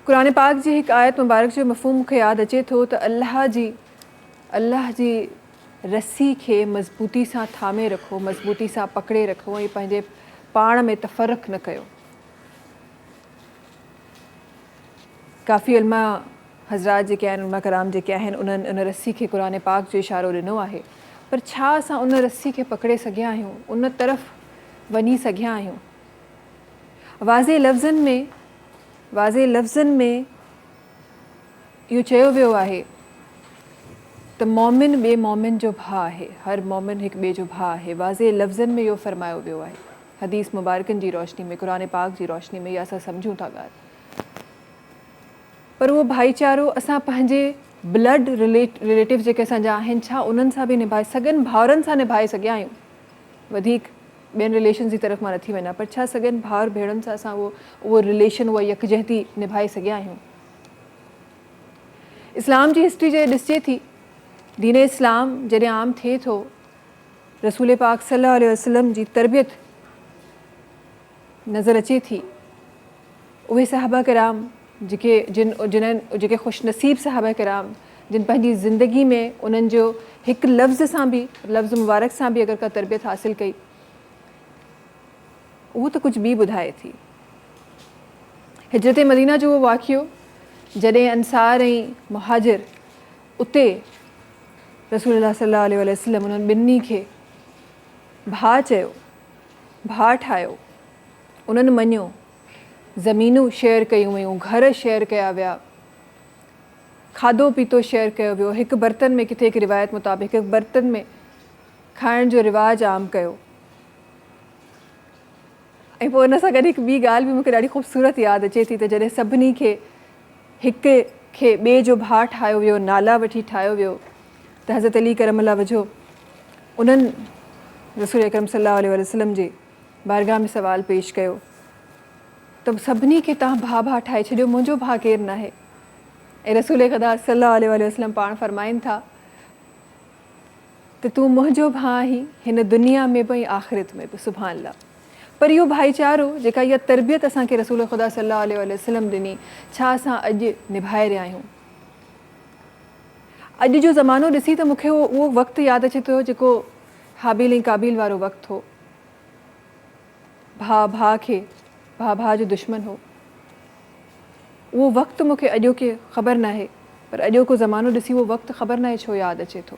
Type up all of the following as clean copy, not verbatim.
क़ुरान पाक जी हिकु आयत मुबारक जो मफ़हूम मूंखे यादि अचे थो त अल्लाह जी रस्सी खे मज़बूती सां थामे रखो, मज़बूती सां पकड़े रखो ऐं पंहिंजे पाण में तफ़रक़ न कयो। काफ़ी उलमा हज़रात जेके आहिनि, उलमा कराम जेके आहिनि, उन्हनि उन रस्सी खे क़ुरान पाक जो इशारो ॾिनो आहे। पर छा असां उन रस्सी खे पकड़े सघिया आहियूं, उन तरफ़ वञी सघिया आहियूं? वाज़े लफ़्ज़नि में इहो चयो वियो आहे त मोमिन ॿिए मोमिन जो भाउ आहे, हर मोमिन हिकु ॿिए जो भाउ आहे। वाज़े लफ़्ज़नि में इहो फ़रमायो वियो आहे। हदीस मुबारकनि जी रोशनी में, क़ुरान पाक जी रोशनी में इहा असां सम्झूं था ॻाल्हि। पर उहो भाईचारो असां पंहिंजे ब्लड रिलेटिव जेके असांजा आहिनि, छा उन्हनि सां बि निभाए सघनि भाउरनि सां निभाए सघिया आहियूं? वधीक ॿियनि रिलेशन जी तरफ़ मां नथी वञा, पर छा सॻनि भाउर भेणनि सां असां उहो रिलेशन, उहा यकजहती निभाए सघिया आहियूं? इस्लाम जी हिस्ट्री जे ॾिसिजे थी, दीन इस्लाम जॾहिं आम थिए थो, रसूल पाक सल्लल्लाहु अलैहि वसल्लम जी तरबियत नज़र अचे थी। उहे सहाबा कराम जेके ख़ुशनसीब सहाबा कराम जिन पंहिंजी ज़िंदगी में उन्हनि जो हिकु लफ़्ज़ सां बि, लफ़्ज़ मुबारक सां बि अगरि का तरबियत हासिलु कई, उहो त कुझु बि ॿुधाए थी। हिजरत मदीना जो उहो वाक़ियो जॾहिं अंसार ऐं मुहाजिर उते रसूलुल्लाह सल्लल्लाहु अलैहि वसल्लम उन्हनि ॿिन्ही खे भाउ चयो, भाउ ठाहियो, उन्हनि मञियो, ज़मीनूं शेयर कयूं वियूं, घर शेयर कया विया, खाधो पीतो शेयर कयो वियो, हिकु बर्तन में, किथे हिकु रिवायत मुताबिक़ हिकु बर्तन में खाइण जो रिवाजु आम कयो। ऐं पोइ हुन सां गॾु हिकु ॿी ॻाल्हि बि मूंखे ॾाढी ख़ूबसूरत यादि अचे थी त जॾहिं सभिनी खे हिक खे ॿिए जो भाउ ठाहियो वियो, नाला वठी ठाहियो वियो, त हज़रत अली करम अल्लाह वजो उन्हनि रसूल अकरम सल्लल्लाहु अलैहि वसल्लम जे बारगाह में सवाल पेश कयो त सभिनी खे तव्हां भाउ ठाहे छॾियो, मुंहिंजो भाउ केरु न आहे? ऐं रसूल ख़ुदा सल्लल्लाहु अलैहि वसल्लम पाण फ़रमाइनि था त तूं मुंहिंजो भाउ आहीं, हिन दुनिया में बि ऐं आख़िरत में बि, सुभान अल्लाह। पर इहो भाईचारो, जेका इहा तरबियत असांखे रसूल ख़ुदा सल्लल्लाहु अलैहि वसल्लम ॾिनी, छा असां अॼु निभाए रहिया आहियूं? अॼु जो ज़मानो ॾिसी त मूंखे उहो वक़्तु यादि अचे थो जेको हाबिल ऐं काबिल वारो वक़्तु हो। भाउ जो दुश्मन हो। उहो वक़्तु मूंखे अॼोके ख़बर न आहे, पर अॼोको ज़मानो ॾिसी उहो वक़्तु ख़बर न आहे छो यादि अचे थो।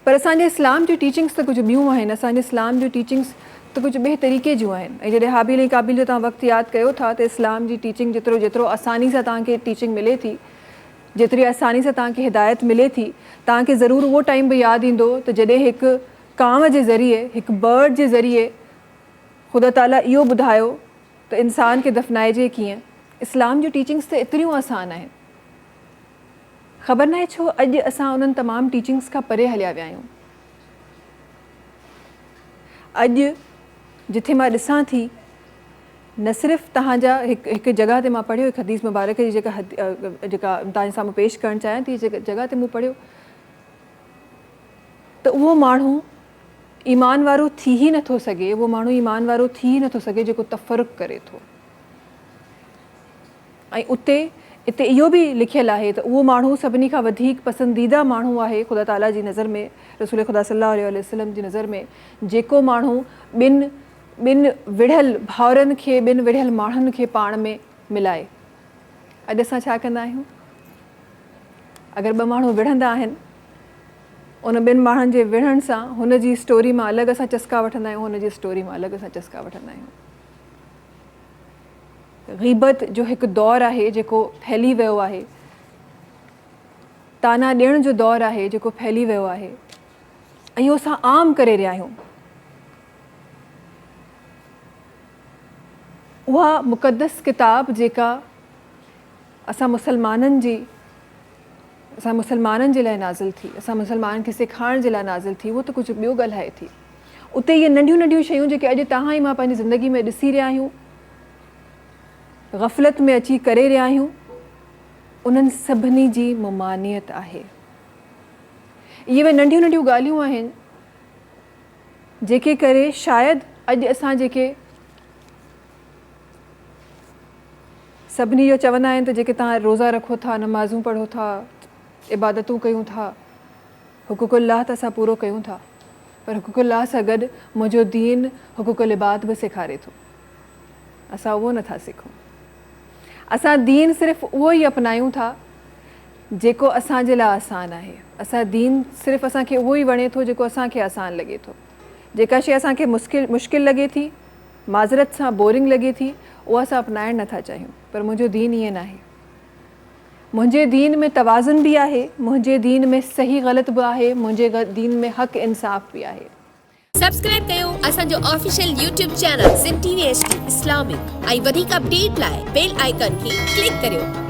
पर असांजे इस्लाम जी टीचिंग्स त कुझु ॿियूं आहिनि, असांजे इस्लाम जी टीचिंग्स त कुझु ॿिए तरीक़े जूं आहिनि। ऐं जॾहिं हाबिल ऐं काबिल जो तव्हां वक़्तु यादि कयो था, त इस्लाम जी टीचिंग जेतिरो आसानी सां तव्हांखे टीचिंग मिले थी, जेतिरी आसानी सां तव्हांखे हिदायत मिले थी, तव्हांखे ज़रूरु उहो टाइम बि यादि ईंदो त जॾहिं हिकु कांव जे ज़रिए, हिकु बर्ड जे ज़रिए ख़ुदा ताला इहो ॿुधायो त इंसान खे दफ़नाइजे कीअं। इस्लाम जूं टीचिंग्स त एतिरियूं आसान आहिनि, ख़बर न आहे छो अॼु असां उन्हनि तमामु टीचिंग्स खां परे हलिया विया आहियूं। अॼु जिथे मां ॾिसां थी, न सिर्फ़ु तव्हांजा हिकु जॻह ते मां पढ़ियो, हिकु हदीस मुबारक जी जेका तव्हांजे साम्हूं पेश करणु चाहियां थी, जेका जॻह ते मूं पढ़ियो त उहो माण्हू ईमान वारो थी ई नथो सघे, उहो माण्हू ईमान वारो थी ई नथो सघे जेको तफ़रुक़ करे थो। ऐं हिते इहो बि लिखियलु आहे त उहो माण्हू सभिनी खां वधीक पसंदीदा माण्हू आहे ख़ुदा ताला जी नज़र में, रसूल ख़ुदा सल्लल्लाहु अलैहि वसल्लम जी नज़र में, जेको माण्हू ॿिनि विढ़ियल भाउरनि खे, ॿिनि विढ़ियल माण्हुनि खे पाण में मिलाए। अॼु असां छा कंदा आहियूं? अगरि ॿ माण्हू विढ़ंदा आहिनि, उन ॿिनि माण्हुनि जे विढ़ण सां हुन जी स्टोरी मां अलॻि असां चस्का वठंदा आहियूं, हुन जी स्टोरी मां अलॻि असां चस्का वठंदा आहियूं। ग़ीबत जो हिकु दौरु आहे जेको फैली वियो आहे, ताना ॾियण जो दौरु आहे जेको फैली वियो आहे, ऐं इहो असां आम करे रहिया आहियूं। उहा मुक़दस किताब जेका असां मुसलमाननि जे लाइ नाज़िल थी, असां मुसलमाननि खे सेखारण जे लाइ नाज़िल थी, उहो त कुझु ॿियो ॻाल्हाए थी। उते इहे नंढियूं नंढियूं शयूं जेके अॼु तव्हां ई मां पंहिंजी ज़िंदगी में ॾिसी रहिया आहियूं, ग़फ़लत में अची करे रहिया आहियूं, उन्हनि सभिनी जी मुमानियत आहे। इहे नंढियूं नंढियूं ॻाल्हियूं आहिनि जेके करे शायदि अॼु असां जेके सभिनी जो चवंदा आहिनि त जेके तव्हां रोज़ा रखो था, नमाज़ूं पढ़ो था, इबादतूं कयूं था, हुकूकुल्लाह त असां पूरो कयूं था, पर हुकूकुल्लाह सां गॾु मुंहिंजो दीन हुकूकुल इबाद बि सेखारे थो। असां उहो नथा सिखूं। असां दीन सिर्फ़ु उहो ई अपनायूं था जेको असांजे लाइ आसान आहे। असां दीन सिर्फ़ु असांखे उहो ई वणे थो जेको असांखे आसान लॻे थो। जेका शइ असांखे मुश्किल लॻे थी, माज़रत सां बोरिंग लॻे थी, उहा असां अपनाइणु नथा चाहियूं। पर मुंहिंजो दीन ईअं न आहे। मुंहिंजे दीन में तवाज़ुन बि आहे, मुंहिंजे दीन में सही ग़लति बि आहे, मुंहिंजे दीन में हक़ इंसाफ़ बि आहे। सब्सक्राइब कयो असांजो official YouTube channel SIM TV HD Islamic ऐं वधीक अपडेट लाइ बेल आइकन खे क्लिक करियो।